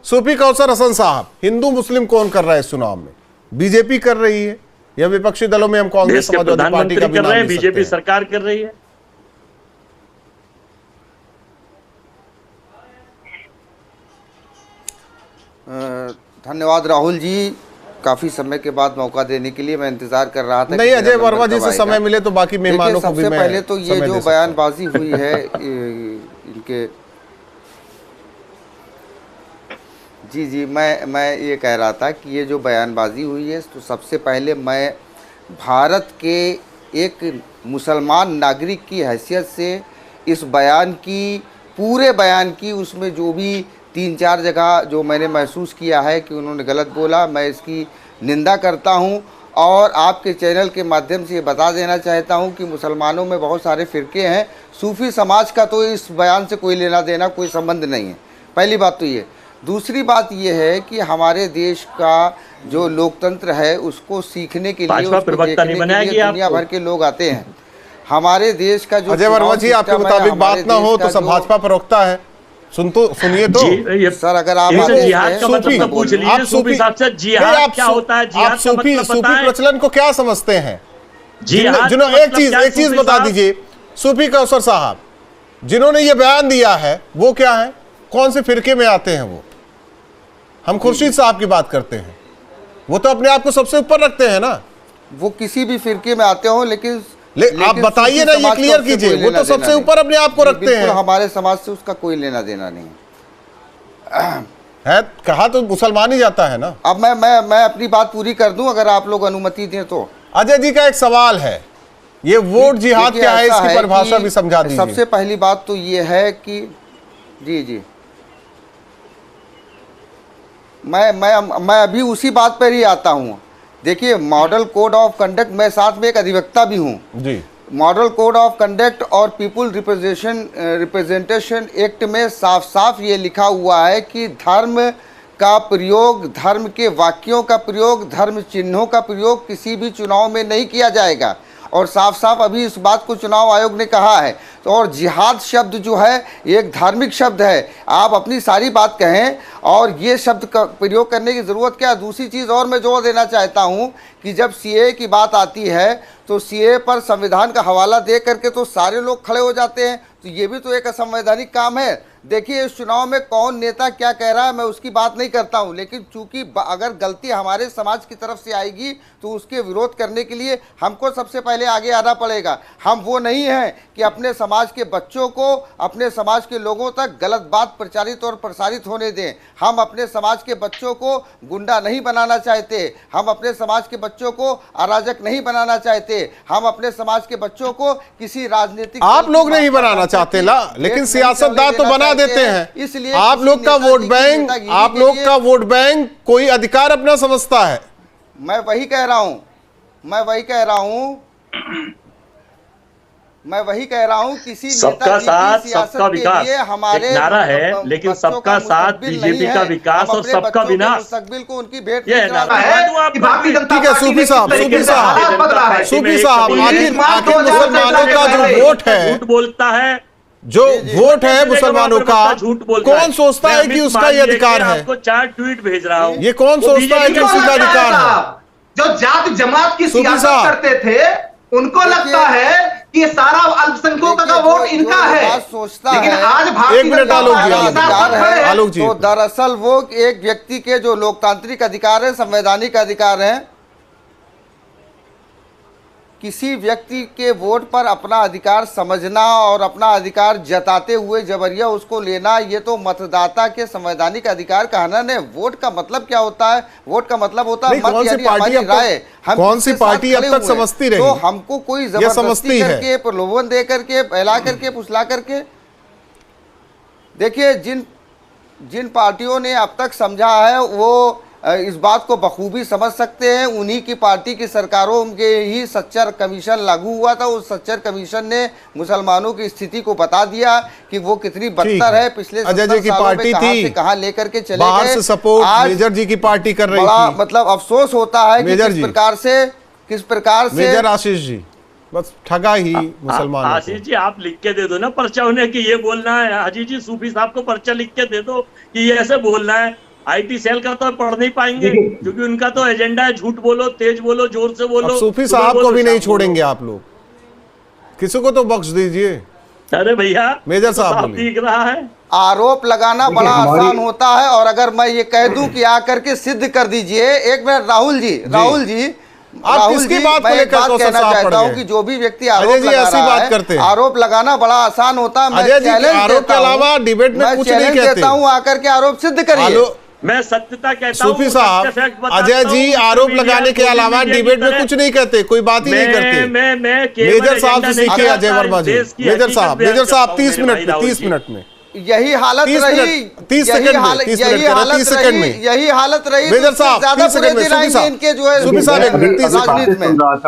सूफी कौसर हसन साहब, हिंदू मुस्लिम कौन कर रहा है इस चुनाव में? बीजेपी कर रही है या विपक्षी दलों में हम कांग्रेस समाजवादी पार्टी का भी नाम ले सकते हैं? बीजेपी सरकार कर रही है। धन्यवाद राहुल जी, काफी समय के बाद मौका देने के लिए। मैं इंतजार कर रहा था। नहीं, अजय वर्मा जी से समय मिले तो बाकी मेहमानों को भी मैं सबसे पहले तो ये जो बयानबाजी हुई है इनके जी मैं ये कह रहा था कि ये जो बयानबाजी हुई है, तो सबसे पहले मैं भारत के एक मुसलमान नागरिक की हैसियत से इस बयान की, पूरे बयान की, उसमें जो भी 3-4 जगह जो मैंने महसूस किया है कि उन्होंने गलत बोला, मैं इसकी निंदा करता हूं। और आपके चैनल के माध्यम से ये बता देना चाहता हूं कि मुसलमानों में बहुत सारे फ़िरके हैं, सूफ़ी समाज का तो इस बयान से कोई लेना देना, कोई संबंध नहीं है। पहली बात तो ये। दूसरी बात यह है कि हमारे देश का जो लोकतंत्र है उसको सीखने के लिए, उसको देखने के लिए दुनिया भर के लोग आते हैं। हमारे देश का जो अजय वर्मा जी, आपके मुताबिक बात ना हो तो सब भाजपा प्रवक्ता है। सुनिए तो सर, अगर आप सूफी प्रचलन को क्या समझते हैं? जिन्होंने एक चीज बता दीजिए, सूफी कौसर साहब जिन्होंने ये बयान दिया है वो क्या है, कौन से फिरके में आते हैं वो? हम खुर्शीद साहब की बात करते हैं, वो तो अपने आप को सबसे ऊपर रखते हैं ना। वो किसी भी फिरके में आते हो, लेकिन आप बताइए ना, ये क्लियर कीजिए। वो तो सबसे ऊपर अपने आप को रखते हैं। हमारे समाज से उसका कोई लेना देना नहीं है। कहा तो मुसलमान ही जाता है ना। अब मैं अपनी बात पूरी कर दूं, अगर आप लोग अनुमति दें तो। अजय जी का एक सवाल है, ये वोट जिहाद क्या है, इसकी परिभाषा भी समझा दीजिए। सबसे पहली बात तो ये है कि जी मैं अभी उसी बात पर ही आता हूँ। देखिए, मॉडल कोड ऑफ कंडक्ट, मैं साथ में एक अधिवक्ता भी हूँ जी। मॉडल कोड ऑफ कंडक्ट और पीपुल रिप्रेजेंटेशन एक्ट में साफ साफ ये लिखा हुआ है कि धर्म का प्रयोग, धर्म के वाक्यों का प्रयोग, धर्म चिन्हों का प्रयोग किसी भी चुनाव में नहीं किया जाएगा। और साफ साफ अभी इस बात को चुनाव आयोग ने कहा है। तो और जिहाद शब्द जो है एक धार्मिक शब्द है। आप अपनी सारी बात कहें और ये शब्द का प्रयोग करने की ज़रूरत क्या है? दूसरी चीज़ और मैं जोर देना चाहता हूँ कि जब सीए की बात आती है तो सीए पर संविधान का हवाला दे करके तो सारे लोग खड़े हो जाते हैं। तो ये भी तो एक असंवैधानिक काम है। देखिए, इस चुनाव में कौन नेता क्या कह रहा है मैं उसकी बात नहीं करता हूं, लेकिन चूंकि अगर गलती हमारे समाज की तरफ से आएगी तो उसके विरोध करने के लिए हमको सबसे पहले आगे आना पड़ेगा। हम वो नहीं हैं कि अपने समाज के बच्चों को, अपने समाज के लोगों तक गलत बात प्रचारित और प्रसारित होने दें। हम अपने समाज के बच्चों को गुंडा नहीं बनाना चाहते, हम अपने समाज के बच्चों को अराजक नहीं बनाना चाहते, हम अपने समाज के बच्चों को किसी राजनीतिक, आप लोग नहीं बनाना चाहते ना, लेकिन सियासतदान तो बना देते हैं। इसलिए आप लोग का वोट बैंक, आप लोग का वोट बैंक कोई अधिकार अपना समझता है। मैं वही कह रहा हूं, किसी सबका साथ सबका विकास हमारे नारा है, लेकिन सबका साथ बीजेपी का विकास और सबका विनाश मुस्तकबिल को उनकी भेंट ये नारा है। ठीक है सूफी साहब, आखिर मुसलमानों का जो वोट है, झूठ बोलता है, जो वोट है मुसलमानों का, कौन सोचता है कि उसका ये अधिकार है? आपको 4 ट्वीट भेज रहा हूँ। ये कौन सोचता है कि उसका अधिकार है? जो जात जमात की सियासत करते थे उनको लगता है कि ये सारा अल्पसंख्यकों का वोट इनका है, लेकिन आज भारतीय आलोक जी, तो दरअसल वो एक व्यक्ति के जो लोकतांत्रिक अधिकार है, संवैधानिक अधिकार है, किसी व्यक्ति के वोट पर अपना अधिकार समझना और अपना अधिकार जताते हुए जबरिया उसको लेना, ये तो मतदाता के संवैधानिक अधिकार का हनन है। वोट का मतलब क्या होता है? वोट का मतलब होता है मत, यानी हमारी राय। हम कौन सी पार्टी अब तक समझती रही? तो हमको कोई जबरदस्ती करके, प्रलोभन दे करके, पहला करके, फुसला करके, देखिए जिन पार्टियों ने अब तक समझा है वो इस बात को बखूबी समझ सकते हैं। उन्हीं की पार्टी की सरकारों के ही सच्चर कमीशन लागू हुआ था। उस सच्चर कमीशन ने मुसलमानों की स्थिति को बता दिया कि वो कितनी बदतर है। पिछले अजय जी की पार्टी थी, कहां लेकर के चले बाहर से सपोर्ट मेजर जी की पार्टी कर रही थी। मतलब अफसोस होता है कि किस प्रकार से मेजर आशीष जी बस ठगा ही मुसलमानों को। आशीष जी आप लिख के दे दो ना पर्चा उन्हें कि ये बोलना है। हाजी जी सूफी साहब को पर्चा लिख के दे दो कि ये ऐसे बोलना है। आईटी सेल का तो पढ़ नहीं पाएंगे क्योंकि उनका तो एजेंडा है झूठ बोलो, तेज बोलो, जोर से बोलो। सूफी साहब को भी नहीं छोड़ेंगे आप लोग, किसी को तो बख्श दीजिए। अरे भैया मेजर साहब दिख रहा है, आरोप लगाना बड़ा आसान होता है, और अगर मैं ये कह दूं कि आकर के सिद्ध कर दीजिए। एक मिनट राहुल जी आप किसकी बात को लेकर कहना चाहता हूं कि जो भी व्यक्ति आरोप लगा रहा है, आरोप लगाना बड़ा आसान होता है। मैं आरोप के अलावा डिबेट में कुछ नहीं कहते। देता हूं आकर के आरोप सिद्ध करिए। मैं सत्यता कहता हूं। सूफी साहब अजय जी आरोप लगाने के अलावा डिबेट में कुछ नहीं कहते, कोई बात ही नहीं करते। मेजर साहब से सीखिए अजय वर्मा जी। मेजर साहब 30 मिनट में यही हालत रही, 30 सेकंड में यही हालत रही। मेजर साहब 30 सेकंड में इनके जो है सूफी साहब 1 मिनट 30 सेकंड।